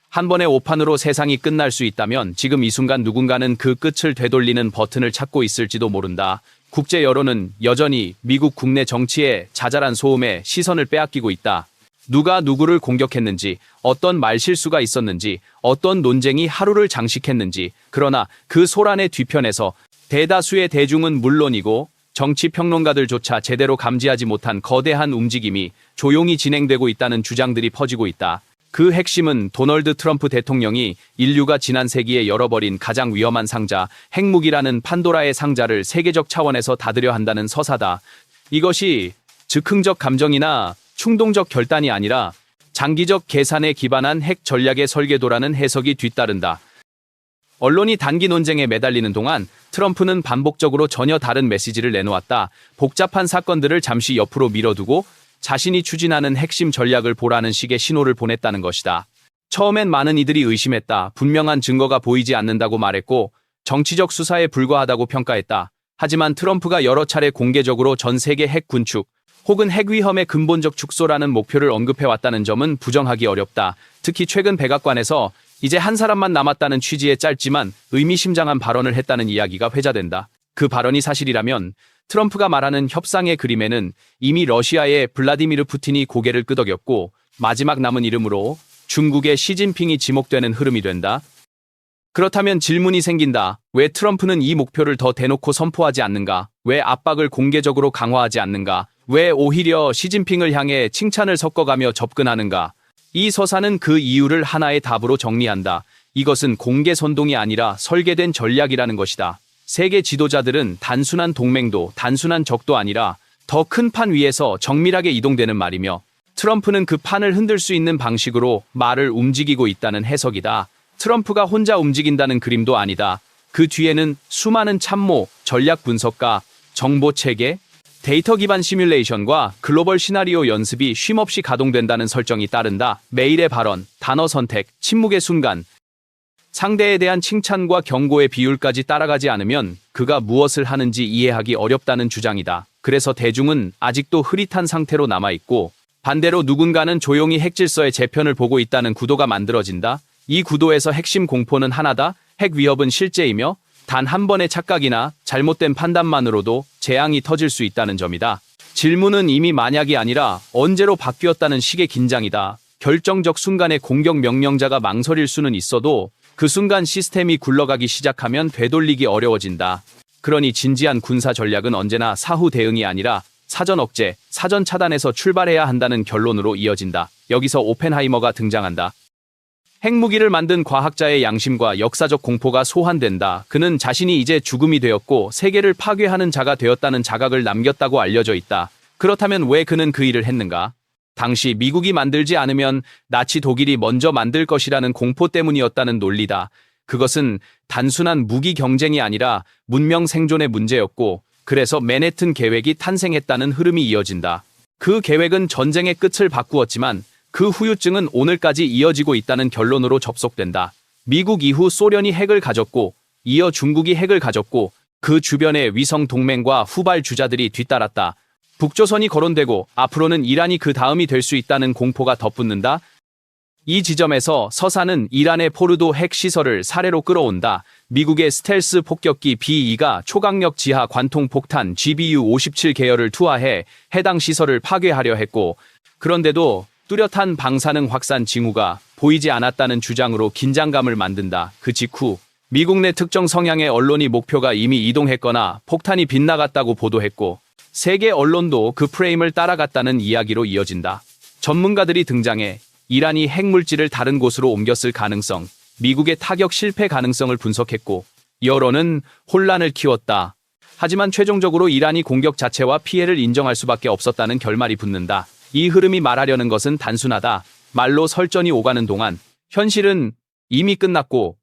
한 번의 오판으로 세상이 끝날 수 있다면 지금 이 순간 누군가는 그 끝을 되돌리는 버튼을 찾고 있을지도 모른다. 국제 여론은 여전히 미국 국내 정치의 자잘한 소음에 시선을 빼앗기고 있다. 누가 누구를 공격했는지, 어떤 말실수가 있었는지, 어떤 논쟁이 하루를 장식했는지, 그러나 그 소란의 뒤편에서 대다수의 대중은 물론이고 정치 평론가들조차 제대로 감지하지 못한 거대한 움직임이 조용히 진행되고 있다는 주장들이 퍼지고 있다. 그 핵심은 도널드 트럼프 대통령이 인류가 지난 세기에 열어버린 가장 위험한 상자, 핵무기라는 판도라의 상자를 세계적 차원에서 닫으려 한다는 서사다. 이것이 즉흥적 감정이나 충동적 결단이 아니라 장기적 계산에 기반한 핵 전략의 설계도라는 해석이 뒤따른다. 언론이 단기 논쟁에 매달리는 동안 트럼프는 반복적으로 전혀 다른 메시지를 내놓았다. 복잡한 사건들을 잠시 옆으로 밀어두고 자신이 추진하는 핵심 전략을 보라는 식의 신호를 보냈다는 것이다. 처음엔 많은 이들이 의심했다. 분명한 증거가 보이지 않는다고 말했고 정치적 수사에 불과하다고 평가했다. 하지만 트럼프가 여러 차례 공개적으로 전 세계 핵 군축 혹은 핵 위험의 근본적 축소라는 목표를 언급해왔다는 점은 부정하기 어렵다. 특히 최근 백악관에서 이제 한 사람만 남았다는 취지의 짧지만 의미심장한 발언을 했다는 이야기가 회자된다. 그 발언이 사실이라면 트럼프가 말하는 협상의 그림에는 이미 러시아의 블라디미르 푸틴이 고개를 끄덕였고 마지막 남은 이름으로 중국의 시진핑이 지목되는 흐름이 된다. 그렇다면 질문이 생긴다. 왜 트럼프는 이 목표를 더 대놓고 선포하지 않는가? 왜 압박을 공개적으로 강화하지 않는가? 왜 오히려 시진핑을 향해 칭찬을 섞어가며 접근하는가? 이 서사는 그 이유를 하나의 답으로 정리한다. 이것은 공개 선동이 아니라 설계된 전략이라는 것이다. 세계 지도자들은 단순한 동맹도 단순한 적도 아니라 더 큰 판 위에서 정밀하게 이동되는 말이며 트럼프는 그 판을 흔들 수 있는 방식으로 말을 움직이고 있다는 해석이다. 트럼프가 혼자 움직인다는 그림도 아니다. 그 뒤에는 수많은 참모, 전략 분석가, 정보 체계, 데이터 기반 시뮬레이션과 글로벌 시나리오 연습이 쉼없이 가동된다는 설정이 따른다. 매일의 발언, 단어 선택, 침묵의 순간, 상대에 대한 칭찬과 경고의 비율까지 따라가지 않으면 그가 무엇을 하는지 이해하기 어렵다는 주장이다. 그래서 대중은 아직도 흐릿한 상태로 남아있고 반대로 누군가는 조용히 핵질서의 재편을 보고 있다는 구도가 만들어진다. 이 구도에서 핵심 공포는 하나다. 핵 위협은 실제이며 단 한 번의 착각이나 잘못된 판단만으로도 재앙이 터질 수 있다는 점이다. 질문은 이미 만약이 아니라 언제로 바뀌었다는 식의 긴장이다. 결정적 순간에 공격 명령자가 망설일 수는 있어도 그 순간 시스템이 굴러가기 시작하면 되돌리기 어려워진다. 그러니 진지한 군사 전략은 언제나 사후 대응이 아니라 사전 억제, 사전 차단에서 출발해야 한다는 결론으로 이어진다. 여기서 오펜하이머가 등장한다. 핵무기를 만든 과학자의 양심과 역사적 공포가 소환된다. 그는 자신이 이제 죽음이 되었고 세계를 파괴하는 자가 되었다는 자각을 남겼다고 알려져 있다. 그렇다면 왜 그는 그 일을 했는가? 당시 미국이 만들지 않으면 나치 독일이 먼저 만들 것이라는 공포 때문이었다는 논리다. 그것은 단순한 무기 경쟁이 아니라 문명 생존의 문제였고 그래서 맨해튼 계획이 탄생했다는 흐름이 이어진다. 그 계획은 전쟁의 끝을 바꾸었지만 그 후유증은 오늘까지 이어지고 있다는 결론으로 접속된다. 미국 이후 소련이 핵을 가졌고 이어 중국이 핵을 가졌고 그 주변의 위성 동맹과 후발 주자들이 뒤따랐다. 북조선이 거론되고 앞으로는 이란이 그 다음이 될 수 있다는 공포가 덧붙는다. 이 지점에서 서사는 이란의 포르도 핵시설을 사례로 끌어온다. 미국의 스텔스 폭격기 B-2가 초강력 지하 관통 폭탄 GBU-57 계열을 투하해 해당 시설을 파괴하려 했고 그런데도 뚜렷한 방사능 확산 징후가 보이지 않았다는 주장으로 긴장감을 만든다. 그 직후 미국 내 특정 성향의 언론이 목표가 이미 이동했거나 폭탄이 빗나갔다고 보도했고 세계 언론도 그 프레임을 따라갔다는 이야기로 이어진다. 전문가들이 등장해 이란이 핵물질을 다른 곳으로 옮겼을 가능성, 미국의 타격 실패 가능성을 분석했고 여론은 혼란을 키웠다. 하지만 최종적으로 이란이 공격 자체와 피해를 인정할 수밖에 없었다는 결말이 붙는다. 이 흐름이 말하려는 것은 단순하다. 말로 설전이 오가는 동안 현실은 이미 끝났고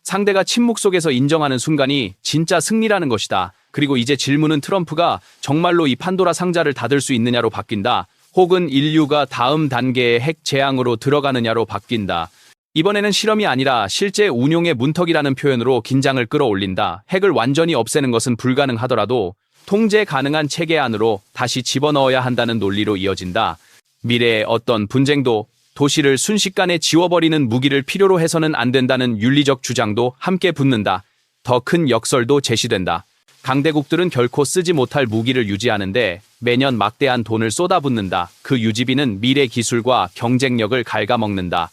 상대가 침묵 속에서 인정하는 순간이 진짜 승리라는 것이다. 그리고 이제 질문은 트럼프가 정말로 이 판도라 상자를 닫을 수 있느냐로 바뀐다. 혹은 인류가 다음 단계의 핵 재앙으로 들어가느냐로 바뀐다. 이번에는 실험이 아니라 실제 운용의 문턱이라는 표현으로 긴장을 끌어올린다. 핵을 완전히 없애는 것은 불가능하더라도 통제 가능한 체계 안으로 다시 집어넣어야 한다는 논리로 이어진다. 미래의 어떤 분쟁도 도시를 순식간에 지워버리는 무기를 필요로 해서는 안 된다는 윤리적 주장도 함께 붙는다. 더 큰 역설도 제시된다. 강대국들은 결코 쓰지 못할 무기를 유지하는데 매년 막대한 돈을 쏟아붓는다. 그 유지비는 미래 기술과 경쟁력을 갉아먹는다.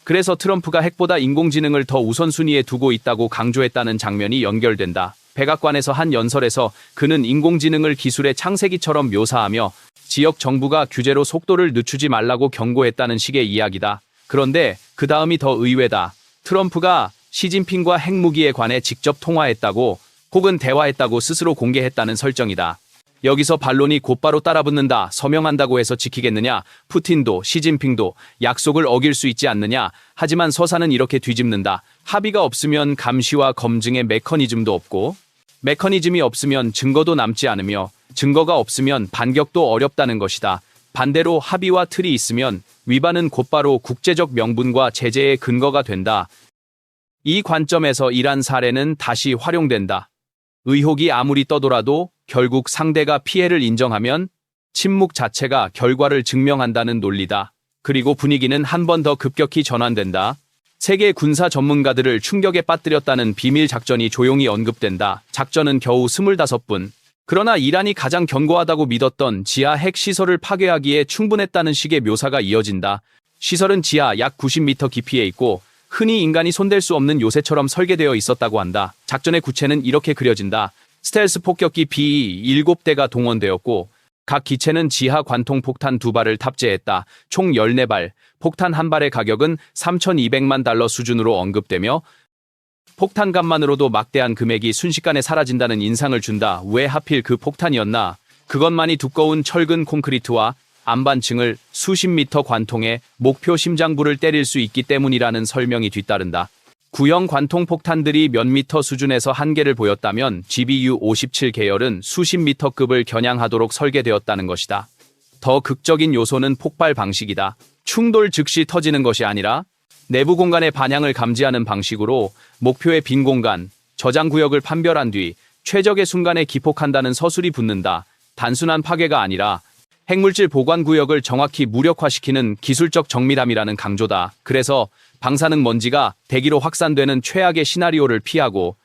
그래서 트럼프가 핵보다 인공지능을 더 우선순위에 두고 있다고 강조했다는 장면이 연결된다. 백악관에서 한 연설에서 그는 인공지능을 기술의 창세기처럼 묘사하며 지역 정부가 규제로 속도를 늦추지 말라고 경고했다는 식의 이야기다. 그런데 그 다음이 더 의외다. 트럼프가 시진핑과 핵무기에 관해 직접 통화했다고 혹은 대화했다고 스스로 공개했다는 설정이다. 여기서 반론이 곧바로 따라붙는다. 서명한다고 해서 지키겠느냐? 푸틴도 시진핑도 약속을 어길 수 있지 않느냐? 하지만 서사는 이렇게 뒤집는다. 합의가 없으면 감시와 검증의 메커니즘도 없고 메커니즘이 없으면 증거도 남지 않으며 증거가 없으면 반격도 어렵다는 것이다. 반대로 합의와 틀이 있으면 위반은 곧바로 국제적 명분과 제재의 근거가 된다. 이 관점에서 이란 사례는 다시 활용된다. 의혹이 아무리 떠돌아도 결국 상대가 피해를 인정하면 침묵 자체가 결과를 증명한다는 논리다. 그리고 분위기는 한 번 더 급격히 전환된다. 세계 군사 전문가들을 충격에 빠뜨렸다는 비밀 작전이 조용히 언급된다. 작전은 겨우 25분. 그러나 이란이 가장 견고하다고 믿었던 지하 핵 시설을 파괴하기에 충분했다는 식의 묘사가 이어진다. 시설은 지하 약 90m 깊이에 있고 흔히 인간이 손댈 수 없는 요새처럼 설계되어 있었다고 한다. 작전의 구체는 이렇게 그려진다. 스텔스 폭격기 B-7대가 동원되었고 각 기체는 지하 관통 폭탄 2발을 탑재했다. 총 14발, 폭탄 한 발의 가격은 3,200만 달러 수준으로 언급되며 폭탄값만으로도 막대한 금액이 순식간에 사라진다는 인상을 준다. 왜 하필 그 폭탄이었나? 그것만이 두꺼운 철근 콘크리트와 안반층을 수십 미터 관통해 목표 심장부를 때릴 수 있기 때문이라는 설명이 뒤따른다. 구형 관통 폭탄들이 몇 미터 수준에서 한계를 보였다면 GBU-57 계열은 수십 미터급을 겨냥하도록 설계되었다는 것이다. 더 극적인 요소는 폭발 방식이다. 충돌 즉시 터지는 것이 아니라 내부 공간의 반향을 감지하는 방식으로 목표의 빈 공간, 저장 구역을 판별한 뒤 최적의 순간에 기폭한다는 서술이 붙는다. 단순한 파괴가 아니라 핵물질 보관 구역을 정확히 무력화시키는 기술적 정밀함이라는 강조다. 그래서 방사능 먼지가 대기로 확산되는 최악의 시나리오를 피하고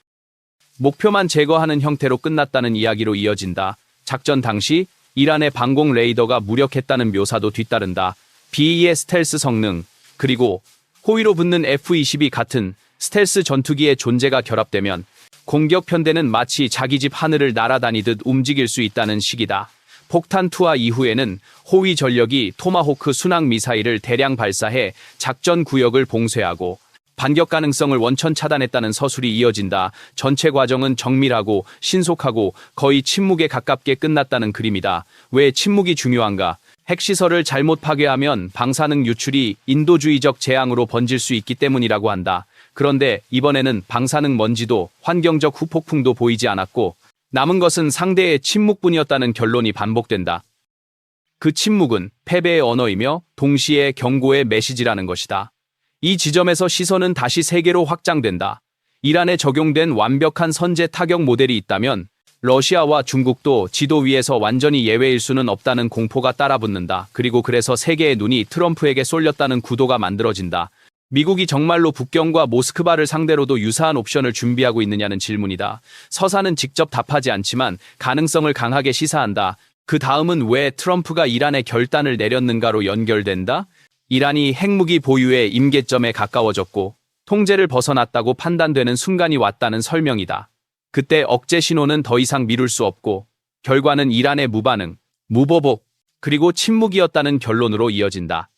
목표만 제거하는 형태로 끝났다는 이야기로 이어진다. 작전 당시 이란의 방공 레이더가 무력했다는 묘사도 뒤따른다. B-2의 스텔스 성능, 그리고 호위로 붙는 F-22 같은 스텔스 전투기의 존재가 결합되면 공격 편대는 마치 자기 집 하늘을 날아다니듯 움직일 수 있다는 식이다. 폭탄 투하 이후에는 호위 전력이 토마호크 순항 미사일을 대량 발사해 작전 구역을 봉쇄하고 반격 가능성을 원천 차단했다는 서술이 이어진다. 전체 과정은 정밀하고 신속하고 거의 침묵에 가깝게 끝났다는 그림이다. 왜 침묵이 중요한가? 핵시설을 잘못 파괴하면 방사능 유출이 인도주의적 재앙으로 번질 수 있기 때문이라고 한다. 그런데 이번에는 방사능 먼지도 환경적 후폭풍도 보이지 않았고 남은 것은 상대의 침묵뿐이었다는 결론이 반복된다. 그 침묵은 패배의 언어이며 동시에 경고의 메시지라는 것이다. 이 지점에서 시선은 다시 세계로 확장된다. 이란에 적용된 완벽한 선제 타격 모델이 있다면 러시아와 중국도 지도 위에서 완전히 예외일 수는 없다는 공포가 따라붙는다. 그래서 세계의 눈이 트럼프에게 쏠렸다는 구도가 만들어진다. 미국이 정말로 북경과 모스크바를 상대로도 유사한 옵션을 준비하고 있느냐는 질문이다. 서사는 직접 답하지 않지만 가능성을 강하게 시사한다. 그 다음은 왜 트럼프가 이란에 결단을 내렸는가로 연결된다. 이란이 핵무기 보유의 임계점에 가까워졌고 통제를 벗어났다고 판단되는 순간이 왔다는 설명이다. 그때 억제 신호는 더 이상 미룰 수 없고 결과는 이란의 무반응, 무보복, 그리고 침묵이었다는 결론으로 이어진다.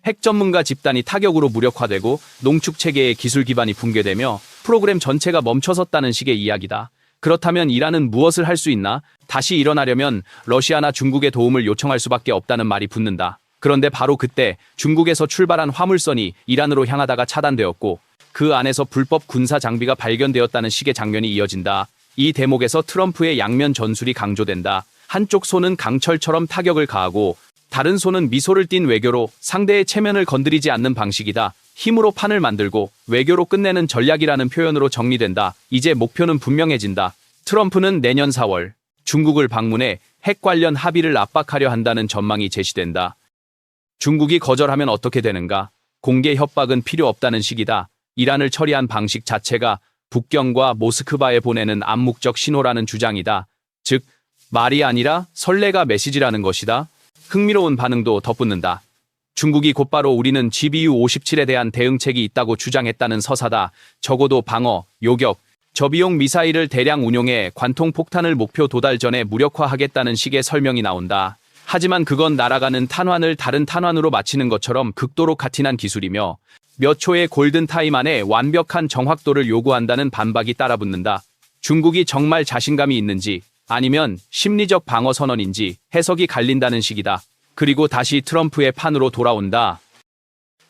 핵 전문가 집단이 타격으로 무력화되고 농축체계의 기술 기반이 붕괴되며 프로그램 전체가 멈춰섰다는 식의 이야기다. 그렇다면 이란은 무엇을 할 수 있나? 다시 일어나려면 러시아나 중국의 도움을 요청할 수밖에 없다는 말이 붙는다. 그런데 바로 그때 중국에서 출발한 화물선이 이란으로 향하다가 차단되었고 그 안에서 불법 군사 장비가 발견되었다는 식의 장면이 이어진다. 이 대목에서 트럼프의 양면 전술이 강조된다. 한쪽 손은 강철처럼 타격을 가하고 다른 손은 미소를 띤 외교로 상대의 체면을 건드리지 않는 방식이다. 힘으로 판을 만들고 외교로 끝내는 전략이라는 표현으로 정리된다. 이제 목표는 분명해진다. 트럼프는 내년 4월 중국을 방문해 핵 관련 합의를 압박하려 한다는 전망이 제시된다. 중국이 거절하면 어떻게 되는가? 공개 협박은 필요 없다는 식이다. 이란을 처리한 방식 자체가 북경과 모스크바에 보내는 암묵적 신호라는 주장이다. 즉, 말이 아니라 선례가 메시지라는 것이다. 흥미로운 반응도 덧붙는다. 중국이 곧바로 우리는 GBU-57에 대한 대응책이 있다고 주장했다는 서사다. 적어도 방어, 요격, 저비용 미사일을 대량 운용해 관통폭탄을 목표 도달 전에 무력화하겠다는 식의 설명이 나온다. 하지만 그건 날아가는 탄환을 다른 탄환으로 맞히는 것처럼 극도로 가티난 기술이며 몇 초의 골든타임 안에 완벽한 정확도를 요구한다는 반박이 따라붙는다. 중국이 정말 자신감이 있는지 아니면 심리적 방어 선언인지 해석이 갈린다는 식이다. 그리고 다시 트럼프의 판으로 돌아온다.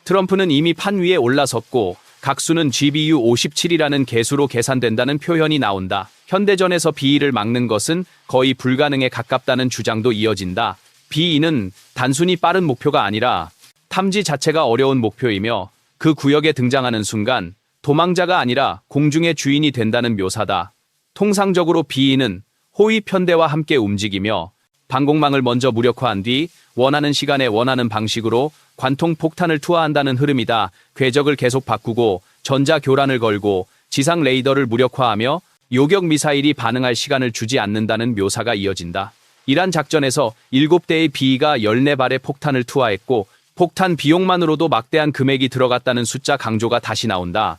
트럼프는 이미 판 위에 올라섰고 각수는 GBU-57이라는 개수로 계산된다는 표현이 나온다. 현대전에서 B를 막는 것은 거의 불가능에 가깝다는 주장도 이어진다. B는 단순히 빠른 목표가 아니라 탐지 자체가 어려운 목표이며 그 구역에 등장하는 순간 도망자가 아니라 공중의 주인이 된다는 묘사다. 통상적으로 B는 호위 편대와 함께 움직이며 방공망을 먼저 무력화한 뒤 원하는 시간에 원하는 방식으로 관통 폭탄을 투하한다는 흐름이다. 궤적을 계속 바꾸고 전자 교란을 걸고 지상 레이더를 무력화하며 요격 미사일이 반응할 시간을 주지 않는다는 묘사가 이어진다. 이란 작전에서 7대의 B가 14발의 폭탄을 투하했고 폭탄 비용만으로도 막대한 금액이 들어갔다는 숫자 강조가 다시 나온다.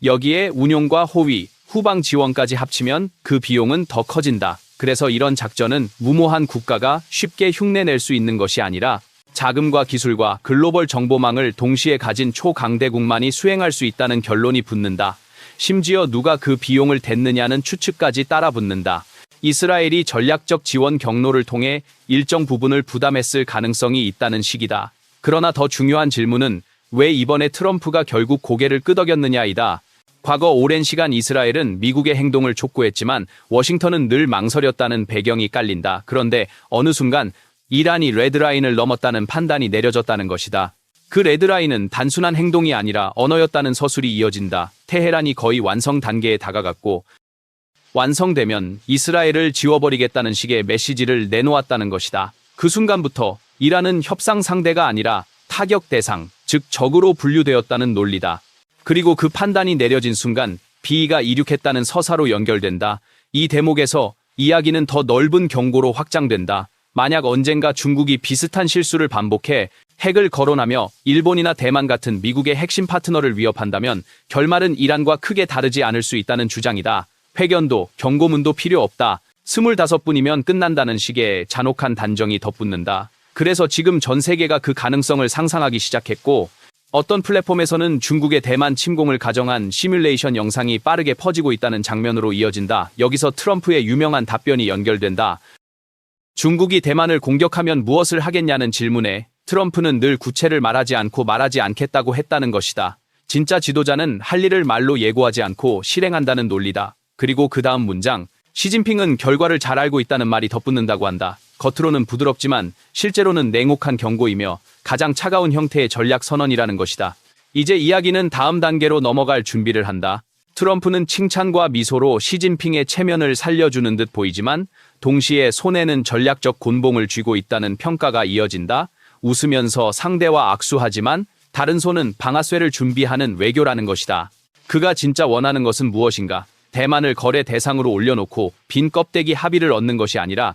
여기에 운용과 호위, 후방 지원까지 합치면 그 비용은 더 커진다. 그래서 이런 작전은 무모한 국가가 쉽게 흉내낼 수 있는 것이 아니라 자금과 기술과 글로벌 정보망을 동시에 가진 초강대국만이 수행할 수 있다는 결론이 붙는다. 심지어 누가 그 비용을 댔느냐는 추측까지 따라붙는다. 이스라엘이 전략적 지원 경로를 통해 일정 부분을 부담했을 가능성이 있다는 식이다. 그러나 더 중요한 질문은 왜 이번에 트럼프가 결국 고개를 끄덕였느냐이다. 과거 오랜 시간 이스라엘은 미국의 행동을 촉구했지만 워싱턴은 늘 망설였다는 배경이 깔린다. 그런데 어느 순간 이란이 레드라인을 넘었다는 판단이 내려졌다는 것이다. 그 레드라인은 단순한 행동이 아니라 언어였다는 서술이 이어진다. 테헤란이 거의 완성 단계에 다가갔고 완성되면 이스라엘을 지워버리겠다는 식의 메시지를 내놓았다는 것이다. 그 순간부터 이란은 협상 상대가 아니라 타격 대상, 즉 적으로 분류되었다는 논리다. 그리고 그 판단이 내려진 순간 B가 이륙했다는 서사로 연결된다. 이 대목에서 이야기는 더 넓은 경고로 확장된다. 만약 언젠가 중국이 비슷한 실수를 반복해 핵을 거론하며 일본이나 대만 같은 미국의 핵심 파트너를 위협한다면 결말은 이란과 크게 다르지 않을 수 있다는 주장이다. 회견도 경고문도 필요 없다. 25분이면 끝난다는 식의 잔혹한 단정이 덧붙는다. 그래서 지금 전 세계가 그 가능성을 상상하기 시작했고 어떤 플랫폼에서는 중국의 대만 침공을 가정한 시뮬레이션 영상이 빠르게 퍼지고 있다는 장면으로 이어진다. 여기서 트럼프의 유명한 답변이 연결된다. 중국이 대만을 공격하면 무엇을 하겠냐는 질문에 트럼프는 늘 구체를 말하지 않고 말하지 않겠다고 했다는 것이다. 진짜 지도자는 할 일을 말로 예고하지 않고 실행한다는 논리다. 그리고 그 다음 문장, 시진핑은 결과를 잘 알고 있다는 말이 덧붙는다고 한다. 겉으로는 부드럽지만 실제로는 냉혹한 경고이며 가장 차가운 형태의 전략 선언이라는 것이다. 이제 이야기는 다음 단계로 넘어갈 준비를 한다. 트럼프는 칭찬과 미소로 시진핑의 체면을 살려주는 듯 보이지만 동시에 손에는 전략적 곤봉을 쥐고 있다는 평가가 이어진다. 웃으면서 상대와 악수하지만 다른 손은 방아쇠를 준비하는 외교라는 것이다. 그가 진짜 원하는 것은 무엇인가? 대만을 거래 대상으로 올려놓고 빈 껍데기 합의를 얻는 것이 아니라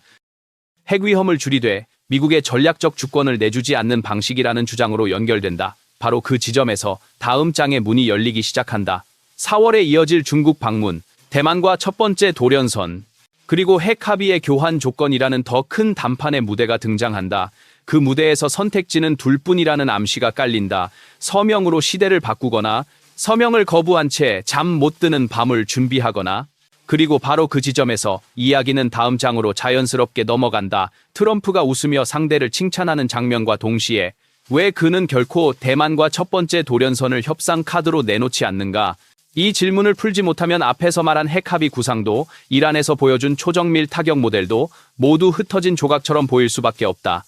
핵 위험을 줄이되 미국의 전략적 주권을 내주지 않는 방식이라는 주장으로 연결된다. 바로 그 지점에서 다음 장의 문이 열리기 시작한다. 4월에 이어질 중국 방문, 대만과 첫 번째 돌연선, 그리고 핵 합의의 교환 조건이라는 더 큰 담판의 무대가 등장한다. 그 무대에서 선택지는 둘뿐이라는 암시가 깔린다. 서명으로 시대를 바꾸거나 서명을 거부한 채 잠 못 드는 밤을 준비하거나 그리고 바로 그 지점에서 이야기는 다음 장으로 자연스럽게 넘어간다. 트럼프가 웃으며 상대를 칭찬하는 장면과 동시에 왜 그는 결코 대만과 첫 번째 돌연선을 협상 카드로 내놓지 않는가? 이 질문을 풀지 못하면 앞에서 말한 핵합의 구상도 이란에서 보여준 초정밀 타격 모델도 모두 흩어진 조각처럼 보일 수밖에 없다.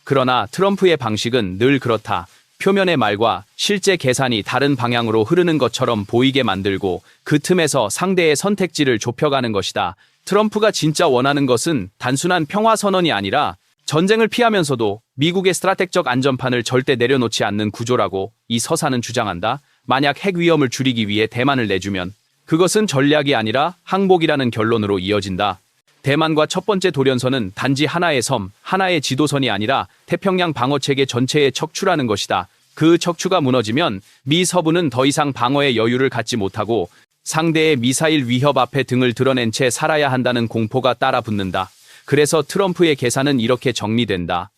그러나 트럼프의 방식은 늘 그렇다. 표면의 말과 실제 계산이 다른 방향으로 흐르는 것처럼 보이게 만들고 그 틈에서 상대의 선택지를 좁혀가는 것이다. 트럼프가 진짜 원하는 것은 단순한 평화 선언이 아니라 전쟁을 피하면서도 미국의 스트라텍적 안전판을 절대 내려놓지 않는 구조라고 이 서사는 주장한다. 만약 핵 위험을 줄이기 위해 대만을 내주면 그것은 전략이 아니라 항복이라는 결론으로 이어진다. 대만과 첫 번째 돌연선은 단지 하나의 섬, 하나의 지도선이 아니라 태평양 방어체계 전체의 척추라는 것이다. 그 척추가 무너지면 미 서부는 더 이상 방어의 여유를 갖지 못하고 상대의 미사일 위협 앞에 등을 드러낸 채 살아야 한다는 공포가 따라 붙는다. 그래서 트럼프의 계산은 이렇게 정리된다.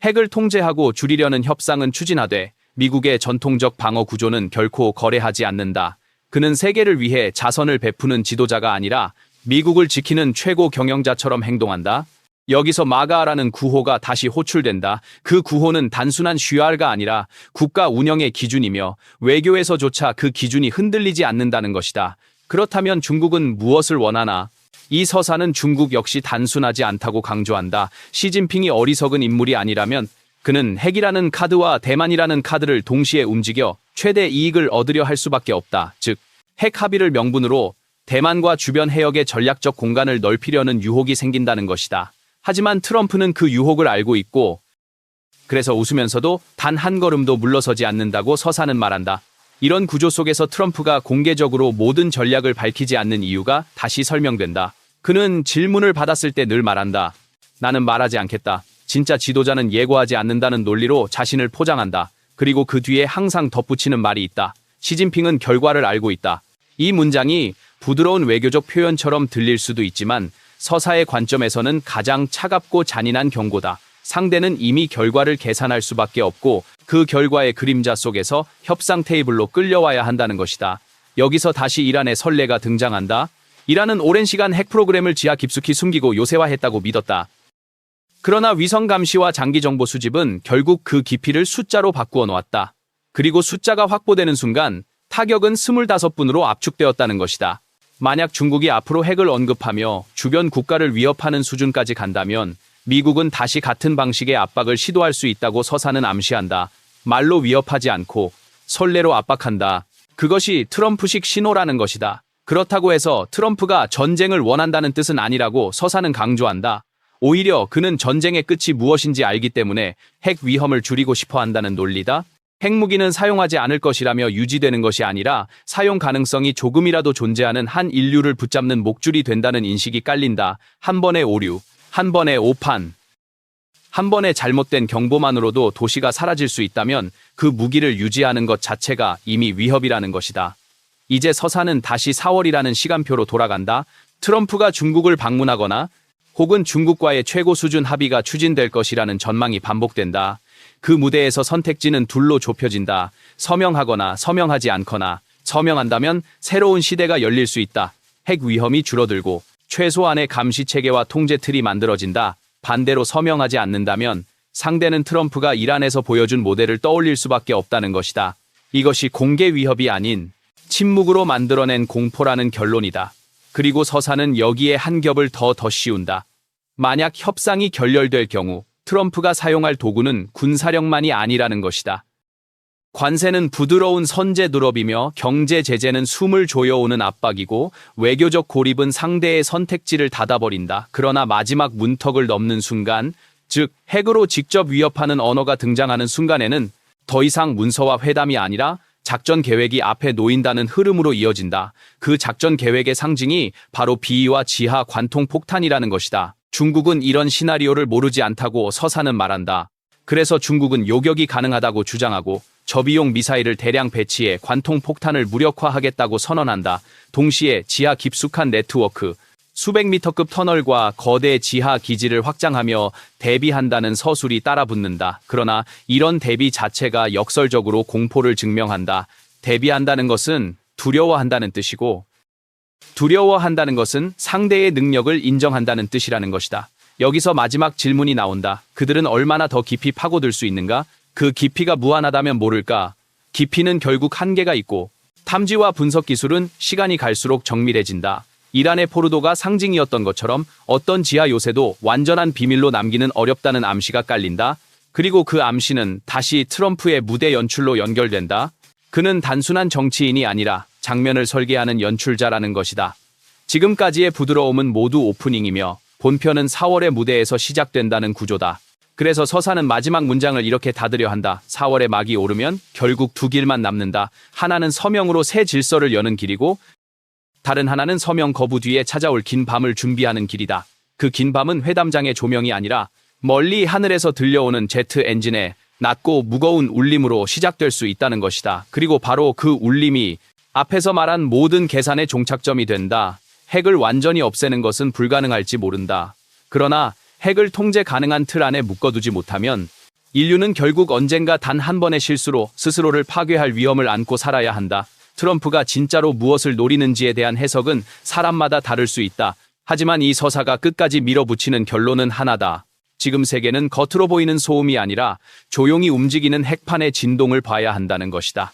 핵을 통제하고 줄이려는 협상은 추진하되 미국의 전통적 방어 구조는 결코 거래하지 않는다. 그는 세계를 위해 자선을 베푸는 지도자가 아니라 미국을 지키는 최고 경영자처럼 행동한다. 여기서 마가라는 구호가 다시 호출된다. 그 구호는 단순한 슈알가 아니라 국가 운영의 기준이며 외교에서조차 그 기준이 흔들리지 않는다는 것이다. 그렇다면 중국은 무엇을 원하나? 이 서사는 중국 역시 단순하지 않다고 강조한다. 시진핑이 어리석은 인물이 아니라면 그는 핵이라는 카드와 대만이라는 카드를 동시에 움직여 최대 이익을 얻으려 할 수밖에 없다. 즉, 핵 합의를 명분으로 대만과 주변 해역의 전략적 공간을 넓히려는 유혹이 생긴다는 것이다. 하지만 트럼프는 그 유혹을 알고 있고 그래서 웃으면서도 단 한 걸음도 물러서지 않는다고 서사는 말한다. 이런 구조 속에서 트럼프가 공개적으로 모든 전략을 밝히지 않는 이유가 다시 설명된다. 그는 질문을 받았을 때 늘 말한다. 나는 말하지 않겠다. 진짜 지도자는 예고하지 않는다는 논리로 자신을 포장한다. 그리고 그 뒤에 항상 덧붙이는 말이 있다. 시진핑은 결과를 알고 있다. 이 문장이 부드러운 외교적 표현처럼 들릴 수도 있지만 서사의 관점에서는 가장 차갑고 잔인한 경고다. 상대는 이미 결과를 계산할 수밖에 없고 그 결과의 그림자 속에서 협상 테이블로 끌려와야 한다는 것이다. 여기서 다시 이란의 선례가 등장한다. 이란은 오랜 시간 핵 프로그램을 지하 깊숙이 숨기고 요새화했다고 믿었다. 그러나 위성 감시와 장기 정보 수집은 결국 그 깊이를 숫자로 바꾸어 놓았다. 그리고 숫자가 확보되는 순간 타격은 25분으로 압축되었다는 것이다. 만약 중국이 앞으로 핵을 언급하며 주변 국가를 위협하는 수준까지 간다면 미국은 다시 같은 방식의 압박을 시도할 수 있다고 서사는 암시한다. 말로 위협하지 않고 선례로 압박한다. 그것이 트럼프식 신호라는 것이다. 그렇다고 해서 트럼프가 전쟁을 원한다는 뜻은 아니라고 서사는 강조한다. 오히려 그는 전쟁의 끝이 무엇인지 알기 때문에 핵 위험을 줄이고 싶어 한다는 논리다. 핵무기는 사용하지 않을 것이라며 유지되는 것이 아니라 사용 가능성이 조금이라도 존재하는 한 인류를 붙잡는 목줄이 된다는 인식이 깔린다. 한 번의 오류, 한 번의 오판, 한 번의 잘못된 경보만으로도 도시가 사라질 수 있다면 그 무기를 유지하는 것 자체가 이미 위협이라는 것이다. 이제 서사는 다시 4월이라는 시간표로 돌아간다. 트럼프가 중국을 방문하거나 혹은 중국과의 최고 수준 합의가 추진될 것이라는 전망이 반복된다. 그 무대에서 선택지는 둘로 좁혀진다. 서명하거나 서명하지 않거나. 서명한다면 새로운 시대가 열릴 수 있다. 핵 위험이 줄어들고 최소한의 감시 체계와 통제 틀이 만들어진다. 반대로 서명하지 않는다면 상대는 트럼프가 이란에서 보여준 모델을 떠올릴 수밖에 없다는 것이다. 이것이 공개 위협이 아닌 침묵으로 만들어낸 공포라는 결론이다. 그리고 서사는 여기에 한 겹을 더 씌운다. 만약 협상이 결렬될 경우 트럼프가 사용할 도구는 군사력만이 아니라는 것이다. 관세는 부드러운 선제 드롭이며 경제 제재는 숨을 조여오는 압박이고 외교적 고립은 상대의 선택지를 닫아버린다. 그러나 마지막 문턱을 넘는 순간, 즉 핵으로 직접 위협하는 언어가 등장하는 순간에는 더 이상 문서와 회담이 아니라 작전 계획이 앞에 놓인다는 흐름으로 이어진다. 그 작전 계획의 상징이 바로 비위와 지하 관통 폭탄이라는 것이다. 중국은 이런 시나리오를 모르지 않다고 서사는 말한다. 그래서 중국은 요격이 가능하다고 주장하고 저비용 미사일을 대량 배치해 관통 폭탄을 무력화하겠다고 선언한다. 동시에 지하 깊숙한 네트워크, 수백 미터급 터널과 거대 지하 기지를 확장하며 대비한다는 서술이 따라붙는다. 그러나 이런 대비 자체가 역설적으로 공포를 증명한다. 대비한다는 것은 두려워한다는 뜻이고 두려워한다는 것은 상대의 능력을 인정한다는 뜻이라는 것이다. 여기서 마지막 질문이 나온다. 그들은 얼마나 더 깊이 파고들 수 있는가? 그 깊이가 무한하다면 모를까? 깊이는 결국 한계가 있고 탐지와 분석 기술은 시간이 갈수록 정밀해진다. 이란의 포르도가 상징이었던 것처럼 어떤 지하 요새도 완전한 비밀로 남기는 어렵다는 암시가 깔린다. 그리고 그 암시는 다시 트럼프의 무대 연출로 연결된다. 그는 단순한 정치인이 아니라 장면을 설계하는 연출자라는 것이다. 지금까지의 부드러움은 모두 오프닝이며 본편은 4월의 무대에서 시작된다는 구조다. 그래서 서사는 마지막 문장을 이렇게 닫으려 한다. 4월의 막이 오르면 결국 두 길만 남는다. 하나는 서명으로 새 질서를 여는 길이고 다른 하나는 서명 거부 뒤에 찾아올 긴 밤을 준비하는 길이다. 그 긴 밤은 회담장의 조명이 아니라 멀리 하늘에서 들려오는 제트 엔진의 낮고 무거운 울림으로 시작될 수 있다는 것이다. 그리고 바로 그 울림이 앞에서 말한 모든 계산의 종착점이 된다. 핵을 완전히 없애는 것은 불가능할지 모른다. 그러나 핵을 통제 가능한 틀 안에 묶어두지 못하면 인류는 결국 언젠가 단 한 번의 실수로 스스로를 파괴할 위험을 안고 살아야 한다. 트럼프가 진짜로 무엇을 노리는지에 대한 해석은 사람마다 다를 수 있다. 하지만 이 서사가 끝까지 밀어붙이는 결론은 하나다. 지금 세계는 겉으로 보이는 소음이 아니라 조용히 움직이는 핵판의 진동을 봐야 한다는 것이다.